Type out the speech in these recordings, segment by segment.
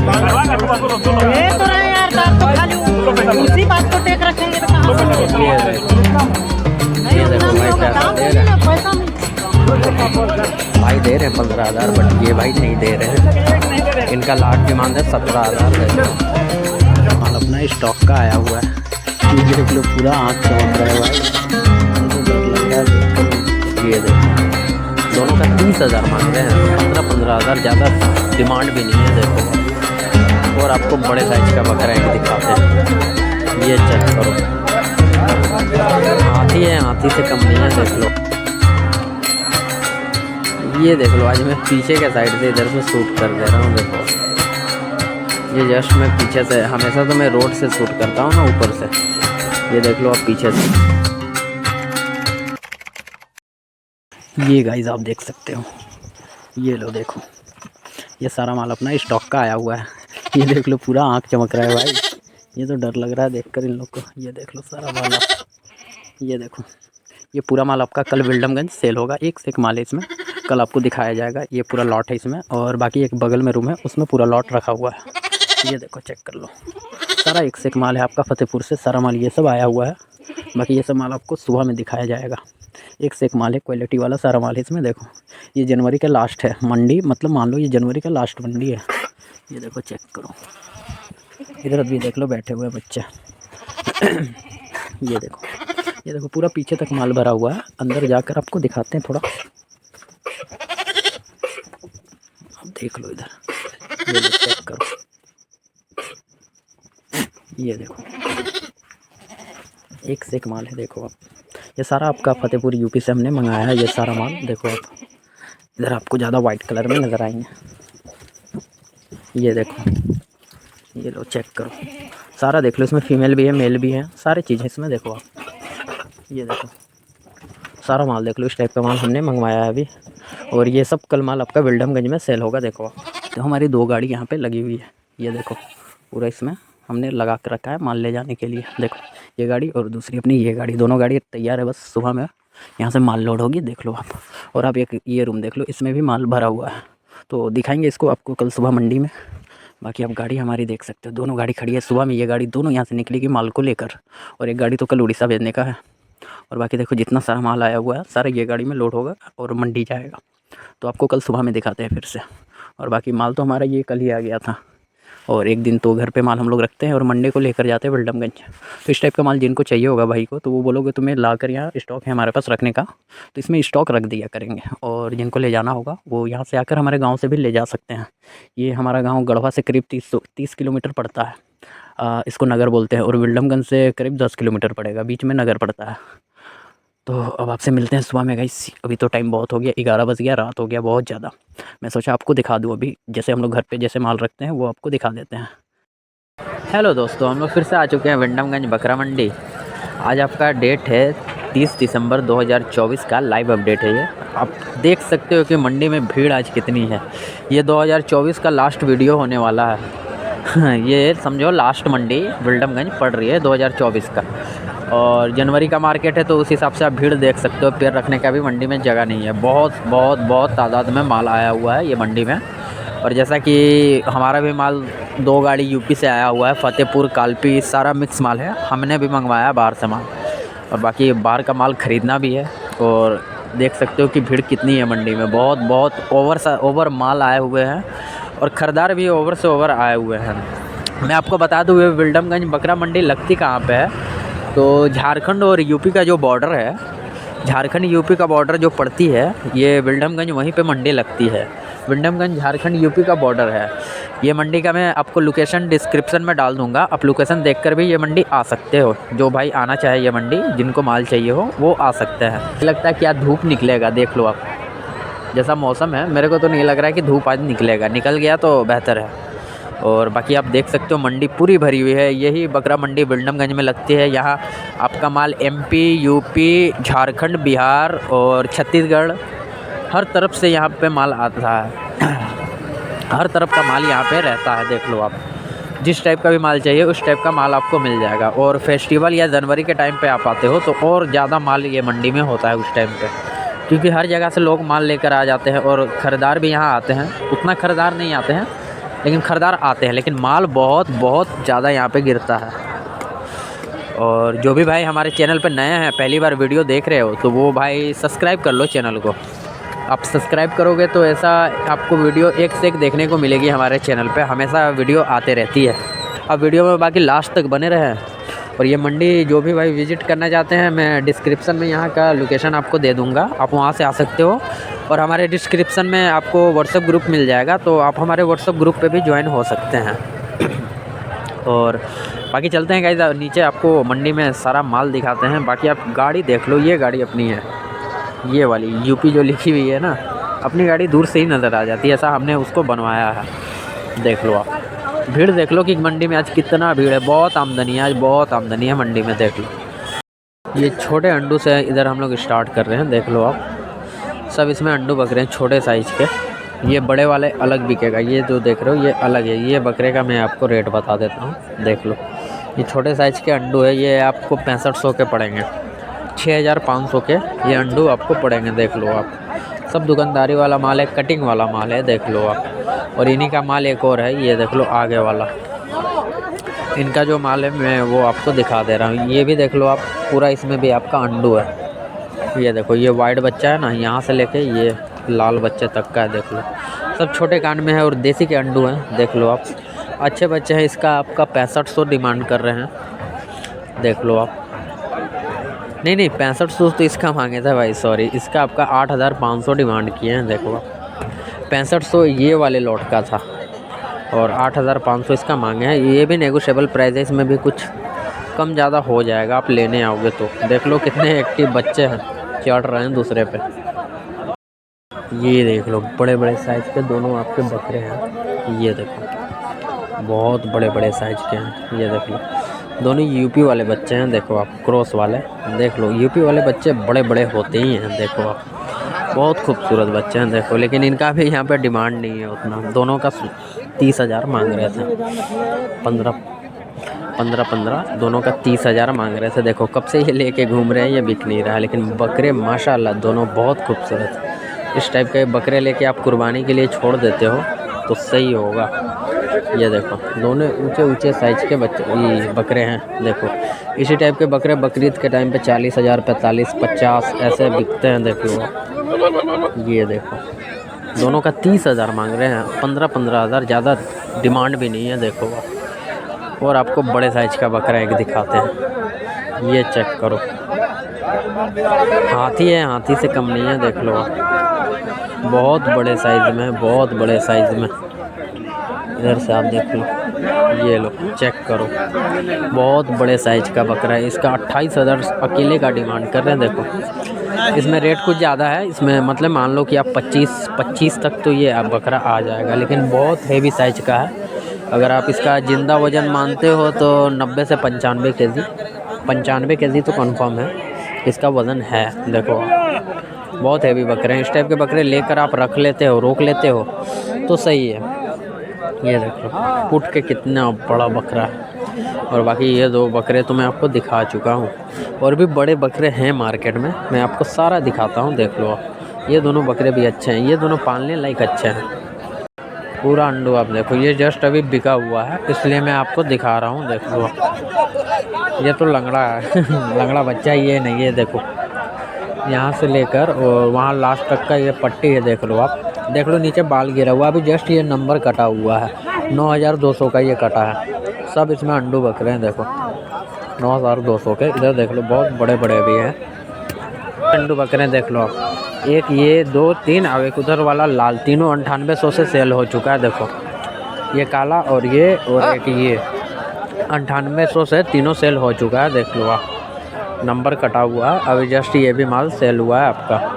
ये तो रहे यार, आप तो खाली उसी बात को टेक रखेंगे तो कहाँ से ये देखो भाई क्या दे रहे हैं, पैसा नहीं। भाई दे रहे हैं 15,000, बट ये भाई नहीं दे रहे हैं। इनका लाट डिमांड है 17,000। माल अपना स्टॉक का आया हुआ है, ये देख लो पूरा आँख चमक रहा है भाई, ये देखो दोनों का 30,000 मांग रहे हैं, 15,000 ज़्यादा डिमांड भी नहीं है। देखो और आपको बड़े साइज का बकरा एक दिखाते हैं, ये चेक करो, हाथी है, हाथी से कम नहीं है। देख लो, ये देख लो, आज मैं पीछे के साइड से इधर से शूट कर दे रहा हूँ। देखो ये जस्ट मैं पीछे से, हमेशा तो मैं रोड से शूट करता हूँ ना ऊपर से, ये देख लो आप पीछे से। ये गाइस आप देख सकते हो, ये लो देखो, ये सारा माल अपना स्टॉक का आया हुआ है। ये देख लो पूरा आँख चमक रहा है भाई, ये तो डर लग रहा है देखकर इन लोग को। ये देख लो सारा माल, ये देखो, ये पूरा माल आपका कल विल्डमगंज सेल होगा। एक से एक माल है इसमें, कल आपको दिखाया जाएगा। ये पूरा लॉट है इसमें, और बाकी एक बगल में रूम है उसमें पूरा लॉट रखा हुआ है। ये देखो चेक कर लो, सारा एक से एक माल है आपका फतेहपुर से, सारा माल ये सब आया हुआ है। बाकी ये सब माल आपको सुबह में दिखाया जाएगा। एक से एक माल है, क्वालिटी वाला सारा माल है इसमें। देखो ये जनवरी का लास्ट है मंडी, मतलब मान लो ये जनवरी का लास्ट मंडी है। ये देखो चेक करो, इधर भी देख लो बैठे हुए बच्चे। ये देखो, ये देखो पूरा पीछे तक माल भरा हुआ है। अंदर जाकर आपको दिखाते हैं थोड़ा, आप देख लो इधर, ये चेक करो, ये देखो एक से एक माल है। देखो आप, ये सारा आपका फतेहपुर यूपी से हमने मंगाया है ये सारा माल। देखो आप इधर आपको ज़्यादा वाइट कलर में नज़र आएंगे। ये देखो, ये लो चेक करो, सारा देख लो, इसमें फीमेल भी है मेल भी है, सारी चीज़ें इसमें। देखो आप, ये देखो सारा माल देख लो, इस टाइप का माल हमने मंगवाया है अभी, और ये सब कल माल आपका विल्डमगंज में सेल होगा। देखो आप, तो हमारी 2 गाड़ी यहाँ पे लगी हुई है। ये देखो पूरा इसमें हमने लगा कर रखा है माल ले जाने के लिए। देखो ये गाड़ी और दूसरी अपनी ये गाड़ी, दोनों गाड़ी तैयार है, बस सुबह में यहाँ से माल लोड होगी। देख लो आप, और आप एक ये रूम देख लो, इसमें भी माल भरा हुआ है, तो दिखाएंगे इसको आपको कल सुबह मंडी में। बाकी आप गाड़ी हमारी देख सकते हो, दोनों गाड़ी खड़ी है सुबह में। ये गाड़ी दोनों यहाँ से निकलेगी माल को लेकर, और एक गाड़ी तो कल उड़ीसा भेजने का है। और बाकी देखो जितना सारा माल आया हुआ है सारा ये गाड़ी में लोड होगा और मंडी जाएगा, तो आपको कल सुबह में दिखाते हैं फिर से। और बाकी माल तो हमारा ये कल ही आ गया था, और एक दिन तो घर पे माल हम लोग रखते हैं और मंडे को लेकर जाते हैं विल्डमगंज। तो इस टाइप का माल जिनको चाहिए होगा भाई को, तो वो बोलोगे तुम्हें ला कर यहाँ स्टॉक है हमारे पास रखने का, तो इसमें स्टॉक रख दिया करेंगे। और जिनको ले जाना होगा वो यहाँ से आकर हमारे गाँव से भी ले जा सकते हैं। ये हमारा गाँव गढ़वा से करीब 30 किलोमीटर पड़ता है, इसको नगर बोलते हैं, और विल्डमगंज से करीब 10 किलोमीटर पड़ेगा, बीच में नगर पड़ता है। तो अब आपसे मिलते हैं सुबह में गाइस। अभी तो टाइम बहुत हो गया, 11 बज गया, रात हो गया बहुत ज़्यादा। मैं सोचा आपको दिखा दूँ अभी, जैसे हम लोग घर पे जैसे माल रखते हैं वो आपको दिखा देते हैं। हेलो दोस्तों, हम लोग फिर से आ चुके हैं विल्डमगंज बकरा मंडी। आज आपका डेट है 30 दिसंबर 2024 का, लाइव अपडेट है ये। आप देख सकते हो कि मंडी में भीड़ आज कितनी है। ये 2024 का लास्ट वीडियो होने वाला है। ये समझो लास्ट मंडी विल्डमगंज पड़ रही है 2024 का, और जनवरी का मार्केट है, तो उस हिसाब से आप भीड़ देख सकते हो। पैर रखने का भी मंडी में जगह नहीं है, बहुत बहुत बहुत तादाद में माल आया हुआ है ये मंडी में। और जैसा कि हमारा भी माल 2 गाड़ी यूपी से आया हुआ है, फतेहपुर कालपी, सारा मिक्स माल है, हमने भी मंगवाया बाहर से माल, और बाकी बाहर का माल ख़रीदना भी है। और देख सकते हो कि भीड़ कितनी है मंडी में, बहुत बहुत ओवर माल आए हुए हैं, और ख़रीदार भी ओवर से ओवर आए हुए हैं। मैं आपको बता दूँ ये विल्डमगंज बकरा मंडी लगती कहाँ पे है, तो झारखंड और यूपी का जो बॉर्डर है, झारखंड यूपी का बॉर्डर जो पड़ती है, ये विल्डमगंज वहीं पे मंडी लगती है। विल्डमगंज झारखंड यूपी का बॉर्डर है ये मंडी का। मैं आपको लोकेशन डिस्क्रिप्शन में डाल दूंगा, आप लोकेशन देखकर भी ये मंडी आ सकते हो। जो भाई आना चाहे ये मंडी, जिनको माल चाहिए हो वो आ सकते हैं। लगता है क्या धूप निकलेगा, देख लो आप जैसा मौसम है, मेरे को तो नहीं लग रहा है कि धूप आज निकलेगा, निकल गया तो बेहतर है। और बाकी आप देख सकते हो मंडी पूरी भरी हुई है। यही बकरा मंडी विल्डमगंज में लगती है। यहाँ आपका माल एमपी, यूपी, झारखंड, बिहार और छत्तीसगढ़, हर तरफ से यहाँ पे माल आता है। हर तरफ का माल यहाँ पे रहता है। देख लो आप, जिस टाइप का भी माल चाहिए उस टाइप का माल आपको मिल जाएगा। और फेस्टिवल या जनवरी के टाइम पे आप आते हो तो और ज़्यादा माल ये मंडी में होता है उस टाइम पे, क्योंकि हर जगह से लोग माल लेकर आ जाते हैं और ख़रीदार भी यहाँ आते हैं। उतना ख़रीदार नहीं आते हैं, लेकिन ख़रीदार आते हैं, लेकिन माल बहुत बहुत ज़्यादा यहाँ पे गिरता है। और जो भी भाई हमारे चैनल पे नए हैं, पहली बार वीडियो देख रहे हो, तो वो भाई सब्सक्राइब कर लो चैनल को। आप सब्सक्राइब करोगे तो ऐसा आपको वीडियो एक से एक देखने को मिलेगी हमारे चैनल पे, हमेशा वीडियो आते रहती है। अब वीडियो में बाकी लास्ट तक बने रहें। और ये मंडी जो भी भाई विज़िट करना चाहते हैं, मैं डिस्क्रिप्शन में यहाँ का लोकेशन आपको दे दूँगा, आप वहाँ से आ सकते हो। और हमारे डिस्क्रिप्शन में आपको व्हाट्सएप ग्रुप मिल जाएगा, तो आप हमारे व्हाट्सएप ग्रुप पे भी ज्वाइन हो सकते हैं। और बाकी चलते हैं गाइस, नीचे आपको मंडी में सारा माल दिखाते हैं। बाकी आप गाड़ी देख लो, ये गाड़ी अपनी है, ये वाली यूपी जो लिखी हुई है ना, अपनी गाड़ी दूर से ही नज़र आ जाती है, ऐसा हमने उसको बनवाया है। देख लो आप, भीड़ देख लो कि मंडी में आज कितना भीड़ है, बहुत आमदनी है आज, बहुत आमदनी है मंडी में। देख लो, ये छोटे अंडू से इधर हम लोग स्टार्ट कर रहे हैं। देख लो आप, सब इसमें अंडू बकरे हैं छोटे साइज़ के। ये बड़े वाले अलग बिकेगा, ये जो देख रहे हो ये अलग है। ये बकरे का मैं आपको रेट बता देता हूँ। देख लो, ये छोटे साइज़ के अंडू है, ये आपको 6500 के पड़ेंगे, 6500 के ये अंडू आपको पड़ेंगे। देख लो आप, सब दुकानदारी वाला माल है, कटिंग वाला माल है। देख लो आप, और इन्हीं का माल एक और है, ये देख लो आगे वाला, इनका जो माल है मैं वो आपको दिखा दे रहा हूँ। ये भी देख लो आप, पूरा इसमें भी आपका अंडू है। ये देखो, ये वाइट बच्चा है ना, यहाँ से लेके ये लाल बच्चे तक का है। देख लो, सब छोटे कान में है और देसी के अंडू हैं। देख लो आप, अच्छे बच्चे हैं। इसका आपका 6500 डिमांड कर रहे हैं। देख लो आप, नहीं 6500 तो इसका मांगे थे भाई, सॉरी, इसका आपका 8500 डिमांड किए हैं। देखो आप, 6500 ये वाले लॉट का था और 8500 इसका मांगे हैं। ये भी नेगोशिएबल प्राइस है, इसमें भी कुछ कम ज़्यादा हो जाएगा, आप लेने आओगे तो। देख लो कितने एक्टिव बच्चे हैं, चढ़ रहे हैं दूसरे पे। ये देख लो, बड़े बड़े साइज़ के दोनों आपके बकरे हैं। ये देखो, बहुत बड़े बड़े साइज़ के हैं। ये देख लो, दोनों यूपी वाले बच्चे हैं। देखो आप, क्रॉस वाले। देख लो, यूपी वाले बच्चे बड़े बड़े होते ही हैं। देखो आप, बहुत खूबसूरत बच्चे हैं। देखो, लेकिन इनका भी यहाँ पे डिमांड नहीं है उतना। दोनों का 30,000 मांग रहे थे, 15 दोनों का 30,000 मांग रहे थे। देखो, कब से ये लेके घूम रहे हैं, ये बिक नहीं रहा है। लेकिन बकरे माशाल्लाह दोनों बहुत खूबसूरत। इस टाइप के बकरे लेके आप कुर्बानी के लिए छोड़ देते हो तो सही होगा। ये देखो, दोनों ऊंचे ऊंचे साइज़ के ये बकरे हैं। देखो, इसी टाइप के बकरे बकरीद के टाइम पे 40,000, 45, 50 ऐसे बिकते हैं। देख लो, ये देखो, दोनों का 30,000 मांग रहे हैं, 15,000 ज़्यादा डिमांड भी नहीं है। देखो, और आपको बड़े साइज़ का बकरा एक दिखाते हैं, ये चेक करो, हाथी है, हाथी से कम नहीं है। देख लो, बहुत बड़े साइज़ में, बहुत बड़े साइज़ में। इधर से आप देख लो, ये लो चेक करो, बहुत बड़े साइज़ का बकरा है। इसका 28,000 अकेले का डिमांड कर रहे हैं। देखो, इसमें रेट कुछ ज़्यादा है, इसमें मतलब मान लो कि आप 25 तक तो ये बकरा आ जाएगा, लेकिन बहुत हेवी साइज़ का है। अगर आप इसका ज़िंदा वज़न मानते हो तो 90 से 95 केजी, 95 केजी तो कंफर्म है इसका वज़न है। देखो, बहुत हेवी बकरे हैं। इस टाइप के बकरे लेकर आप रख लेते हो, रोक लेते हो तो सही है। ये देखो, उठ के कितना बड़ा बकरा है। और बाकी ये 2 बकरे तो मैं आपको दिखा चुका हूँ, और भी बड़े बकरे हैं मार्केट में, मैं आपको सारा दिखाता हूँ। देख लो, ये दोनों बकरे भी अच्छे हैं, ये दोनों पालने लायक अच्छे हैं। पूरा अंडू आप देखो, ये जस्ट अभी बिका हुआ है, इसलिए मैं आपको दिखा रहा हूँ। देख लो, ये तो लंगड़ा है लंगड़ा बच्चा ये नहीं है। देखो, यहाँ से लेकर और वहाँ लास्ट तक का ये पट्टी है। देख लो आप, देख लो नीचे बाल गिरा हुआ, अभी जस्ट ये नंबर कटा हुआ है, 9,200 का ये कटा है। सब इसमें अंडू बकरे हैं। देखो, 9,200 के। इधर देख लो, बहुत बड़े बड़े भी हैं अंडू बकरे। देख लो आप, एक ये 2 3 और एक उधर वाला लाल, तीनों 9800 से सेल हो चुका है। देखो, ये काला और ये और एक ये 9800 से तीनों सेल हो चुका है। देख लो आप, नंबर कटा हुआ है, अभी जस्ट ये भी माल सेल हुआ है आपका।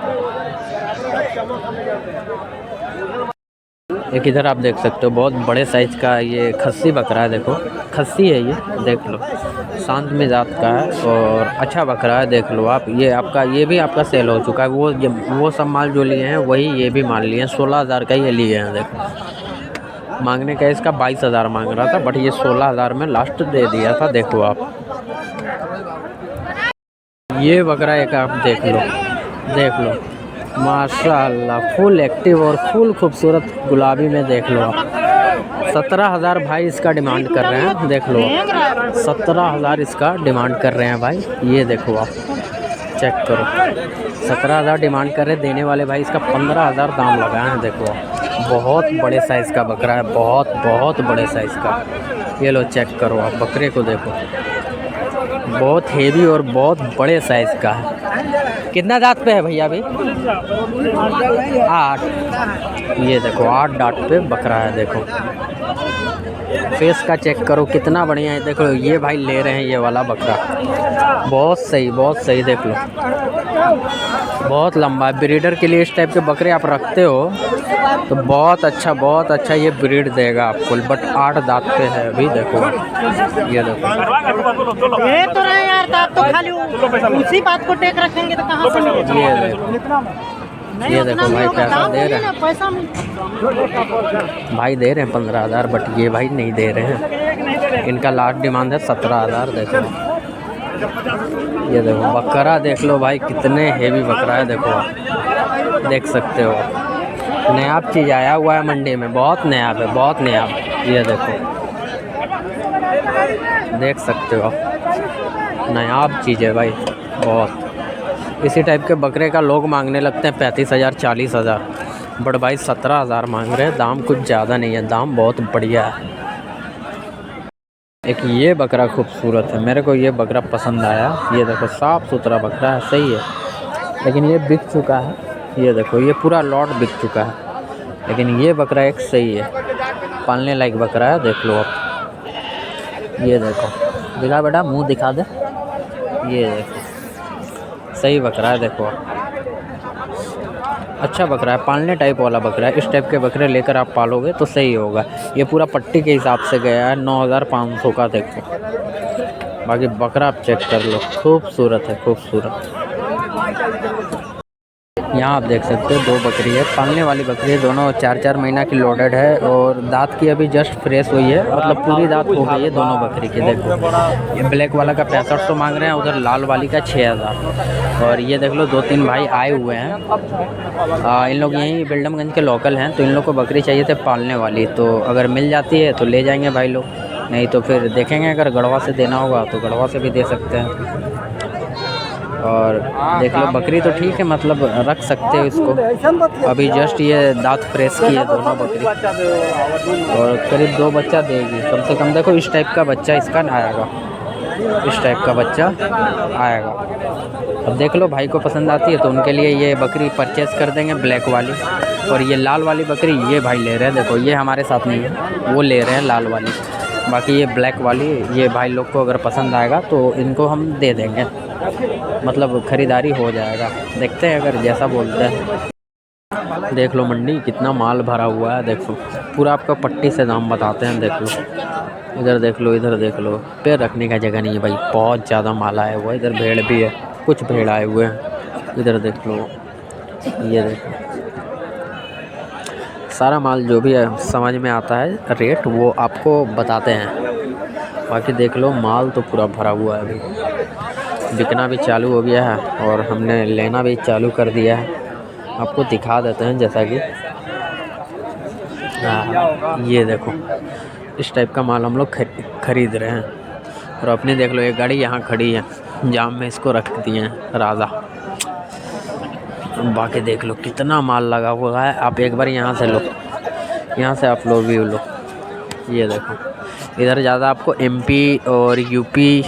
एक इधर आप देख सकते हो, बहुत बड़े साइज़ का ये खस्सी बकरा है। देखो, खस्सी है ये, देख लो, शांत मिजाज का है और अच्छा बकरा है। देख लो आप, ये आपका ये भी आपका सेल हो चुका है। वो सब माल जो लिए हैं वही ये भी माल लिए हैं, 16,000 का ये लिए हैं। देखो, मांगने का इसका 22,000 मांग रहा था, बट ये 16,000 में लास्ट दे दिया था। देखो आप, ये बकरा एक आप देख लो, माशाल्लाह, फुल एक्टिव और फुल खूबसूरत गुलाबी में। देख लो आप, 17,000 भाई इसका डिमांड कर रहे हैं, देख लो 17,000 इसका डिमांड कर रहे हैं भाई। ये देखो आप चेक करो, 17,000 डिमांड कर रहे, देने वाले भाई इसका 15,000 दाम लगाए हैं। देखो आप बहुत बड़े साइज़ का बकरा है, बहुत बड़े साइज़ का। ये लो चेक करो आप बकरे को देखो, बहुत हेवी और बहुत बड़े साइज़ का है। कितना दांत पे है भैया अभी? 8। ये देखो 8 दांत पे बकरा है। देखो फेस का चेक करो कितना बढ़िया है। देखो ये भाई ले रहे हैं ये वाला बकरा, बहुत सही देख लो, बहुत लंबा है। ब्रीडर के लिए इस टाइप के बकरे आप रखते हो तो बहुत अच्छा ये ब्रीड देगा आपको। बट 8 दांत पे है अभी। देखो ये देखो, ये तो रहे यार, दांत तो खाली उसी बात को टेक रखेंगे तो कहाँ से मिलेगा? ये देखो भाई पैसा दे रहे हैं, पैसा भाई दे रहे हैं 15,000, बट ये भाई नहीं दे रहे हैं। इनका लास्ट डिमांड है 17,000। देखो ये देखो बकरा देख लो भाई, कितने हेवी बकरा है। देखो आप देख सकते हो, नयाब चीज़ आया हुआ है मंडी में, बहुत नयाब है, बहुत नयाब। ये देखो देख सकते हो आप, नयाब चीज़ है भाई बहुत। इसी टाइप के बकरे का लोग मांगने लगते हैं 35,000 40,000, बट भाई 17,000 मांग रहे हैं। दाम कुछ ज़्यादा नहीं है, दाम बहुत बढ़िया है। एक ये बकरा खूबसूरत है, मेरे को ये बकरा पसंद आया। ये देखो साफ़ सुथरा बकरा है, सही है, लेकिन ये बिक चुका है। ये देखो ये पूरा लॉट बिक चुका है, लेकिन ये बकरा एक सही है, पालने लायक बकरा है। देख लो आप, ये देखो दिखा बेटा, मुंह दिखा दे। ये देखो सही बकरा है। देखो अच्छा बकरा है, पालने टाइप वाला बकरा है। इस टाइप के बकरे लेकर आप पालोगे तो सही होगा। ये पूरा पट्टी के हिसाब से गया है, 9,500 का। देखो बाकी बकरा आप चेक कर लो, खूबसूरत है, खूबसूरत। यहाँ आप देख सकते हो 2 बकरी है, पालने वाली बकरी है, दोनों 4-4 महीना की लोडेड है और दांत की अभी जस्ट फ्रेश हुई है, मतलब पूरी दांत हो गई है दोनों बकरी की। देखो ये ब्लैक वाला का 6500 मांग रहे हैं, उधर लाल वाली का 6,000। और ये देख लो 2-3 भाई आए हुए हैं, इन लोग यहीं बिल्डमगंज के लोकल हैं, तो इन लोग को बकरी चाहिए थे पालने वाली, तो अगर मिल जाती है तो ले जाएंगे भाई लोग, नहीं तो फिर देखेंगे अगर गढ़वा से देना होगा तो गढ़वा से भी दे सकते हैं। और देख लो बकरी तो ठीक है, मतलब रख सकते हो इसको। अभी जस्ट ये दांत फ्रेश की है दोनों बकरी, और करीब 2 बच्चा देगी कम से कम। देखो इस टाइप का बच्चा इसका आएगा, इस टाइप का बच्चा आएगा। अब देख लो भाई को पसंद आती है तो उनके लिए ये बकरी परचेज़ कर देंगे, ब्लैक वाली। और ये लाल वाली बकरी ये भाई ले रहे हैं, देखो ये हमारे साथ नहीं है, वो ले रहे हैं लाल वाली। बाकी ये ब्लैक वाली ये भाई लोग को अगर पसंद आएगा तो इनको हम दे देंगे, मतलब ख़रीदारी हो जाएगा। देखते हैं अगर जैसा बोलते हैं। देख लो मंडी कितना माल भरा हुआ है, देखो पूरा आपका पट्टी से दाम बताते हैं। देख लो इधर, देख लो इधर, देख लो पैर रखने का जगह नहीं है भाई, बहुत ज़्यादा माल आया हुआ है। इधर भेड़ भी है, कुछ भेड़ आए हुए हैं। इधर देख लो, ये देखो सारा माल जो भी है समझ में आता है रेट वो आपको बताते हैं। बाकी देख लो माल तो पूरा भरा हुआ है, अभी बिकना भी चालू हो गया है और हमने लेना भी चालू कर दिया है। आपको दिखा देते हैं जैसा कि ये देखो इस टाइप का माल हम लोग खरीद रहे हैं। और अपनी देख लो एक गाड़ी यहाँ खड़ी है, जाम में इसको रख दिए हैं राजा। बाकी देख लो कितना माल लगा हुआ है, आप एक बार यहाँ से लो, यहाँ से आप लोग भी लो। ये देखो इधर ज़्यादा आपको MP और UP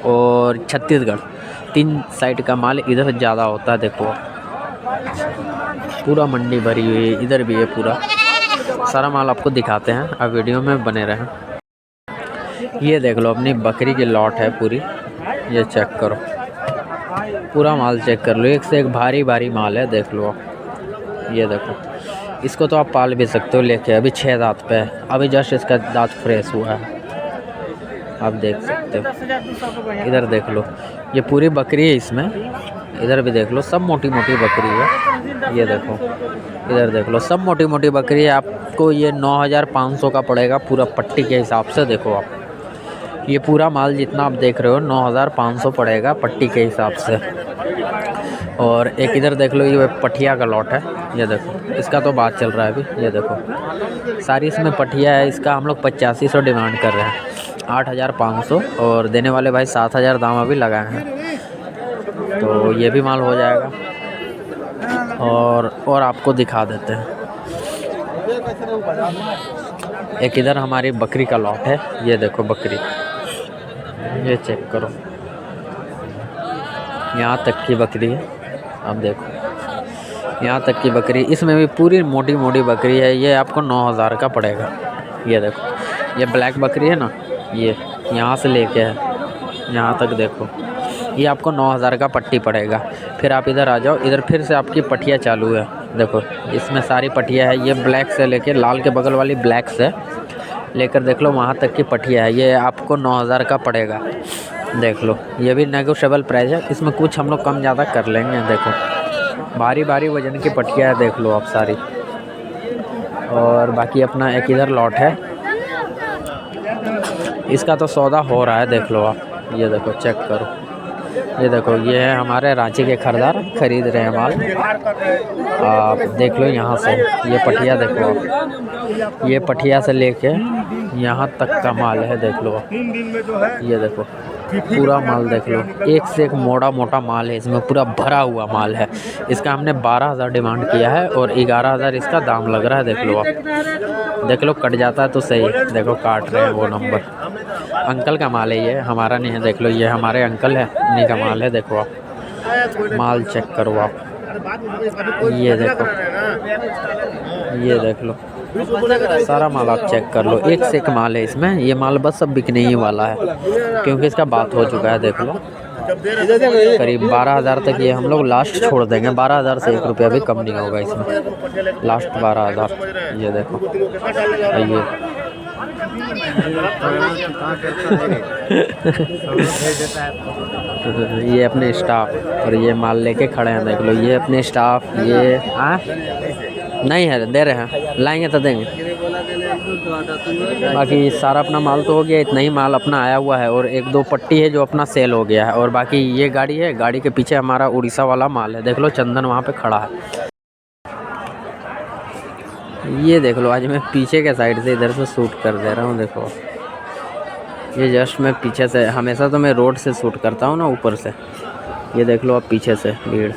और छत्तीसगढ़ 3 साइड का माल इधर ज़्यादा होता है। देखो पूरा मंडी भरी हुई है, इधर भी है पूरा सारा माल आपको दिखाते हैं, आप वीडियो में बने रहें। ये देख लो अपनी बकरी की लॉट है पूरी, ये चेक करो पूरा माल चेक कर लो, एक से एक भारी भारी माल है। देख लो आप, ये देखो इसको तो आप पाल भी सकते हो लेके, अभी 6 दांत पे है, अभी जस्ट इसका दांत फ्रेश हुआ है, आप देख सकते हो। इधर देख लो ये पूरी बकरी है इसमें, इधर भी देख लो सब मोटी मोटी बकरी है। ये देखो इधर देख लो सब मोटी मोटी बकरी है। आपको ये 9,500 का पड़ेगा पूरा पट्टी के हिसाब से। देखो आप ये पूरा माल जितना आप देख रहे हो 9,500 पड़ेगा पट्टी के हिसाब से। और एक इधर देख लो, ये पठिया का लॉट है। ये देखो, इसका तो बात चल रहा है अभी। ये देखो सारी इसमें पठिया है। इसका हम लोग 8500 डिमांड कर रहे हैं, 8500, और देने वाले भाई 7000 दाम अभी लगाए हैं। तो ये भी माल हो जाएगा। और आपको दिखा देते हैं, एक इधर हमारी बकरी का लॉट है। ये देखो बकरी, ये चेक करो, यहाँ तक की बकरी है। आप देखो यहाँ तक की बकरी, इसमें भी पूरी मोटी मोटी बकरी है। ये आपको 9000 का पड़ेगा। ये देखो, ये ब्लैक बकरी है ना, ये यहाँ से लेके है यहाँ तक देखो, ये आपको 9000 का पट्टी पड़ेगा। फिर आप इधर आ जाओ, इधर फिर से आपकी पट्टियाँ चालू है। देखो इसमें सारी पट्टियाँ है। ये ब्लैक से लेके लाल के बगल वाली ब्लैक से लेकर देख लो वहाँ तक की पट्टियाँ है। ये आपको 9000 का पड़ेगा। देख लो, ये भी नेगोशिएबल प्राइस है, इसमें कुछ हम लोग कम ज़्यादा कर लेंगे। देखो भारी भारी वजन की पट्टियाँ है, देख लो आप सारी। और बाकी अपना एक इधर लॉट है, इसका तो सौदा हो रहा है, देख लो आप। ये देखो चेक करो, ये देखो, ये है हमारे रांची के खरीदार खरीद रहे हैं माल। आप देख लो यहाँ से, ये पठिया देखो आप, ये पठिया से लेके यहाँ तक का माल है, देख लो आप। ये देखो पूरा माल देख लो, एक से एक मोटा माल है, इसमें पूरा भरा हुआ माल है। इसका हमने 12000 डिमांड किया है और 11000 इसका दाम लग रहा है। देख लो आप, देख लो कट जाता है तो सही। देखो काट रहे हैं वो नंबर, अंकल का माल है ये, हमारा नहीं है। देख लो ये हमारे अंकल है, उन्हीं का माल है। देखो आप माल चेक करो आप, ये देखो, ये देख लो सारा माल आप चेक कर लो, एक से एक माल है इसमें। ये माल बस सब बिकने ही वाला है क्योंकि इसका बात हो चुका है। देख लो करीब 12000 तक ये हम लोग लास्ट छोड़ देंगे। 12000 से 1 रुपया भी कम नहीं होगा इसमें, लास्ट 12000। ये देखो ये अपने स्टाफ, और ये माल लेके खड़े हैं। देख लो ये अपने स्टाफ, ये नहीं है, दे रहे हैं, लाएंगे तो देंगे। बाकी सारा अपना माल तो हो गया, इतना ही माल अपना आया हुआ है। और 1-2 पट्टी है जो अपना सेल हो गया है। और बाकी ये गाड़ी है, गाड़ी के पीछे हमारा उड़ीसा वाला माल है। देख लो चंदन वहाँ पे खड़ा है। ये देख लो, आज मैं पीछे के साइड से इधर से शूट कर दे रहा हूँ। देखो ये जस्ट मैं पीछे से, हमेशा तो मैं रोड से शूट करता हूँ ना, ऊपर से। ये देख लो आप पीछे से भीड़,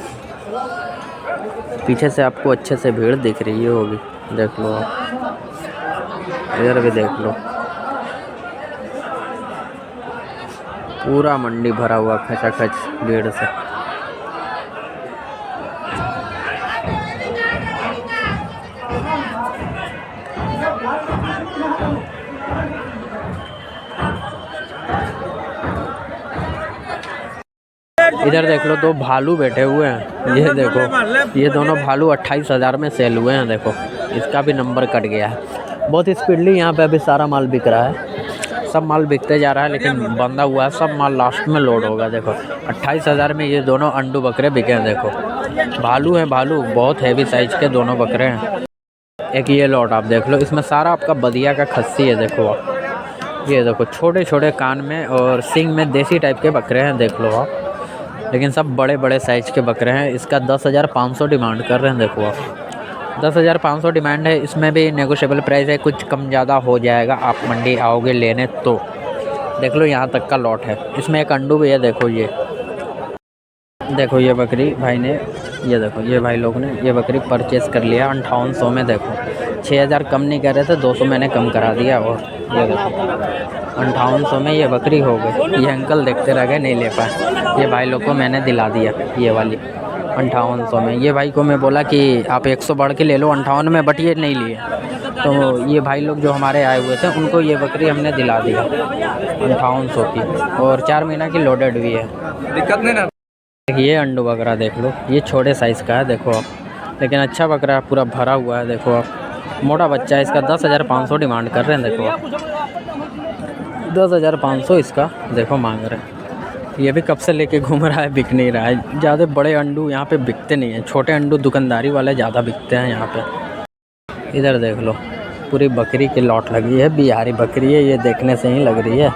पीछे से आपको अच्छे से भीड़ दिख रही होगी। देख लो आप, इधर भी देख लो, पूरा मंडी भरा हुआ खचाखच भीड़ से। इधर देख लो 2 भालू बैठे हुए हैं। ये देखो, ये दोनों भालू 28000 में सेल हुए हैं। देखो इसका भी नंबर कट गया है। बहुत स्पीडली यहाँ पे अभी सारा माल बिक रहा है, सब माल बिकते जा रहा है, लेकिन बंदा हुआ है, सब माल लास्ट में लोड होगा। देखो 28000 में ये दोनों अंडू बकरे बिके हैं। देखो भालू हैं, भालू बहुत हैवी साइज के दोनों बकरे हैं। एक ये लॉट आप देख लो, इसमें सारा आपका बदिया का खस्सी है। देखो आप, ये देखो छोटे छोटे कान में और सींग में देसी टाइप के बकरे हैं। देख लो आप, लेकिन सब बड़े बड़े साइज़ के बकरे हैं। इसका 10500 डिमांड कर रहे हैं। देखो आप 10500 डिमांड है, इसमें भी नेगोशिएबल प्राइस है, कुछ कम ज़्यादा हो जाएगा। आप मंडी आओगे लेने तो। देख लो यहाँ तक का लॉट है, इसमें एक अंडू भी है। देखो ये देखो, ये बकरी भाई ने, ये देखो ये भाई लोग ने ये बकरी परचेज़ कर लिया 5800 में। देखो 6000 कम नहीं कर रहे थे, 200 मैंने कम करा दिया। और ये देखो 5800 में ये बकरी हो गई। ये अंकल देखते रह गए, नहीं ले पाए। ये भाई लोग को मैंने दिला दिया ये वाली 5800 में। ये भाई को मैं बोला कि आप 100 बढ़ के ले लो 58 में, बट ये नहीं लिए। तो ये भाई लोग जो हमारे आए हुए थे उनको ये बकरी हमने दिला दिया 5800 की, और 4 महीना की लोडेड भी है, दिक्कत नहीं ना। ये अंडू बकरा देख लो, ये छोटे साइज़ का है। देखो आप, लेकिन अच्छा बकरा है, पूरा भरा हुआ है। देखो आप, मोटा बच्चा है। इसका 10500 डिमांड कर रहे हैं। देखो आप 10500 इसका देखो मांग रहे हैं। ये भी कब से लेके घूम रहा है, बिक नहीं रहा है। ज़्यादा बड़े अंडू यहाँ पे बिकते नहीं हैं, छोटे अंडू दुकानदारी वाले ज़्यादा बिकते हैं यहाँ पे। इधर देख लो, पूरी बकरी की लॉट लगी है, बिहारी बकरी है। ये देखने से ही लग रही है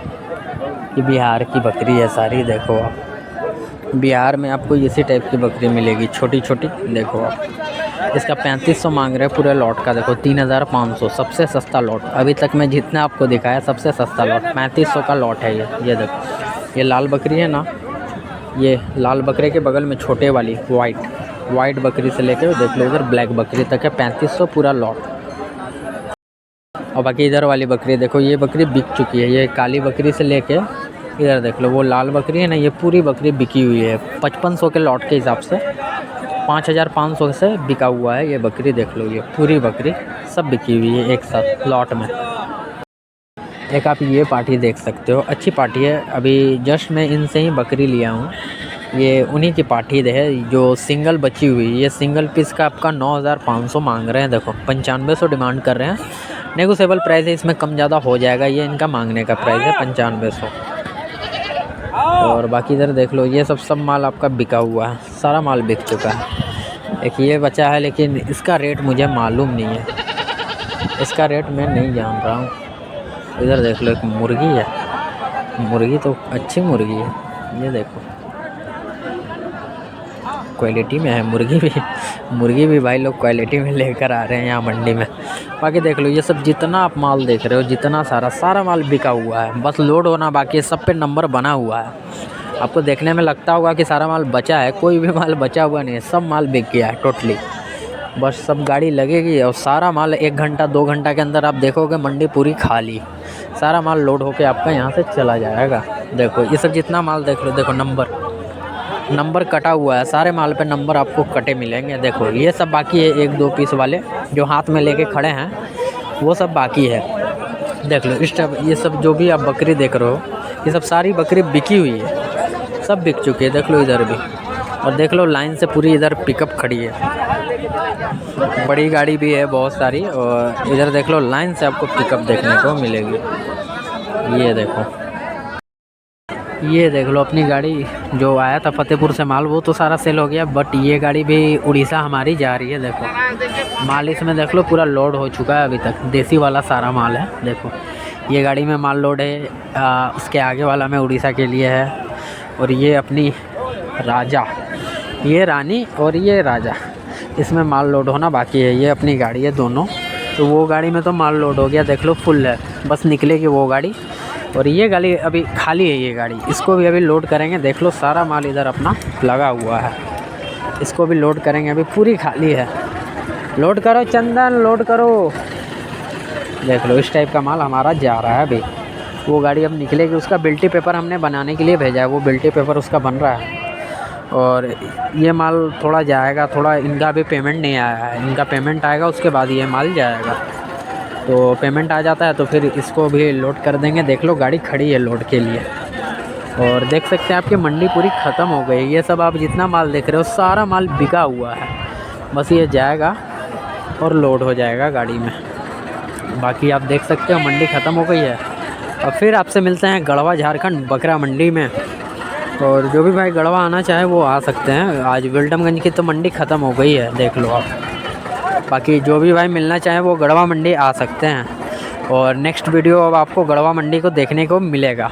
कि बिहार की बकरी है सारी। देखो आप बिहार में आपको इसी टाइप की बकरी मिलेगी, छोटी छोटी। देखो आप, इसका 3500 मांग रहे हैं पूरे लॉट का। देखो 3500 सबसे सस्ता लॉट अभी तक मैं जितना आपको दिखाया, सबसे सस्ता लॉट 3500 का लॉट है ये देखो। ये लाल बकरी है ना, ये लाल बकरे के बगल में छोटे वाली वाइट बकरी से लेके देख लो इधर ब्लैक बकरी तक है, 3500 पूरा लॉट। और बाकी इधर वाली बकरी देखो, ये बकरी बिक चुकी है। ये काली बकरी से लेके इधर देख लो, वो लाल बकरी है ना, ये पूरी बकरी बिकी हुई है 5500 के लॉट के हिसाब से। 5500 से बिका हुआ है ये बकरी। देख लो ये पूरी बकरी सब बिकी हुई है एक साथ लॉट में। एक आप ये पार्टी देख सकते हो, अच्छी पार्टी है। अभी जस्ट मैं इनसे ही बकरी लिया हूँ, ये उन्हीं की पार्टी है जो सिंगल बची हुई। ये सिंगल पीस का आपका 9500 मांग रहे हैं। देखो 9500 डिमांड कर रहे हैं, नेगोशिएबल प्राइस है, इसमें कम ज़्यादा हो जाएगा। ये इनका मांगने का प्राइस है 9500। और बाकी इधर देख लो, ये सब माल आपका बिका हुआ है, सारा माल बिक चुका है। एक ये बचा है, लेकिन इसका रेट मुझे मालूम नहीं है, इसका रेट मैं नहीं जान रहा हूँ। इधर देख लो एक मुर्गी है, मुर्गी तो अच्छी मुर्गी है, ये देखो क्वालिटी में है मुर्गी भी भाई लोग क्वालिटी में लेकर आ रहे हैं यहाँ मंडी में। बाकी देख लो ये सब जितना आप माल देख रहे हो, जितना सारा माल बिका हुआ है, बस लोड होना बाकी है। सब पे नंबर बना हुआ है। आपको देखने में लगता होगा कि सारा माल बचा है, कोई भी माल बचा हुआ नहीं है, सब माल बिक गया है टोटली। बस सब गाड़ी लगेगी और सारा माल 1 घंटा 2 घंटा के अंदर आप देखोगे मंडी पूरी खाली, सारा माल लोड होके आपका यहाँ से चला जाएगा। देखो ये सब जितना माल देख लो, देखो नंबर कटा हुआ है, सारे माल पे नंबर आपको कटे मिलेंगे। देखो ये सब बाकी है, 1-2 पीस वाले जो हाथ में लेके खड़े हैं वो सब बाकी है। देख लो इस टाइप ये सब जो भी आप बकरी देख रहे हो, ये सब सारी बकरी बिकी हुई है, सब बिक चुकी है। देख लो इधर भी, और देख लो लाइन से पूरी इधर पिकअप खड़ी है, बड़ी गाड़ी भी है बहुत सारी। और इधर देख लो लाइन से आपको पिकअप देखने को मिलेगी। ये देख लो अपनी गाड़ी जो आया था फतेहपुर से माल, वो तो सारा सेल हो गया, बट ये गाड़ी भी उड़ीसा हमारी जा रही है। देखो माल इसमें देख लो पूरा लोड हो चुका है, अभी तक देसी वाला सारा माल है। देखो ये गाड़ी में माल लोड है, उसके आगे वाला में उड़ीसा के लिए है। और ये अपनी राजा, ये रानी और ये राजा, इसमें माल लोड होना बाकी है। ये अपनी गाड़ी है दोनों, तो वो गाड़ी में तो माल लोड हो गया, देख लो फुल है, बस निकलेगी वो गाड़ी। और ये गाड़ी अभी खाली है, ये गाड़ी, इसको भी अभी लोड करेंगे। देख लो सारा माल इधर अपना लगा हुआ है, इसको भी लोड करेंगे, अभी पूरी खाली है। लोड करो चंदन, लोड करो। देख लो इस टाइप का माल हमारा जा रहा है अभी। वो गाड़ी अब निकलेगी, उसका बिल्टी पेपर हमने बनाने के लिए भेजा है, वो बिल्टी पेपर उसका बन रहा है। और ये माल थोड़ा जाएगा, थोड़ा इनका भी पेमेंट नहीं आया है, इनका पेमेंट आएगा उसके बाद ये माल जाएगा। तो पेमेंट आ जाता है तो फिर इसको भी लोड कर देंगे। देख लो गाड़ी खड़ी है लोड के लिए, और देख सकते हैं आपकी मंडी पूरी ख़त्म हो गई। ये सब आप जितना माल देख रहे हो सारा माल बिका हुआ है, बस ये जाएगा और लोड हो जाएगा गाड़ी में। बाकी आप देख सकते हो मंडी ख़त्म हो गई है। और फिर आपसे मिलते हैं गढ़वा झारखंड बकरा मंडी में। और जो भी भाई गढ़वा आना चाहे वो आ सकते हैं। आज विल्डमगंज की तो मंडी ख़त्म हो गई है, देख लो आप। बाकी जो भी भाई मिलना चाहे वो गढ़वा मंडी आ सकते हैं। और नेक्स्ट वीडियो अब आपको गढ़वा मंडी को देखने को मिलेगा।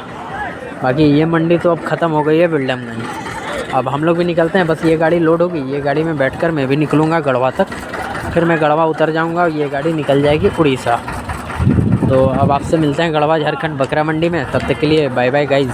बाकी ये मंडी तो अब ख़त्म हो गई है विल्डमगंज। अब हम लोग भी निकलते हैं, बस ये गाड़ी लोड होगी, ये गाड़ी में बैठकर मैं भी निकलूँगा गढ़वा तक, फिर मैं गढ़वा उतर जाऊँगा, ये गाड़ी निकल जाएगी उड़ीसा। तो अब आपसे मिलते हैं गढ़वा झारखंड बकरा मंडी में, तब तक के लिए बाय बाय गाइज़।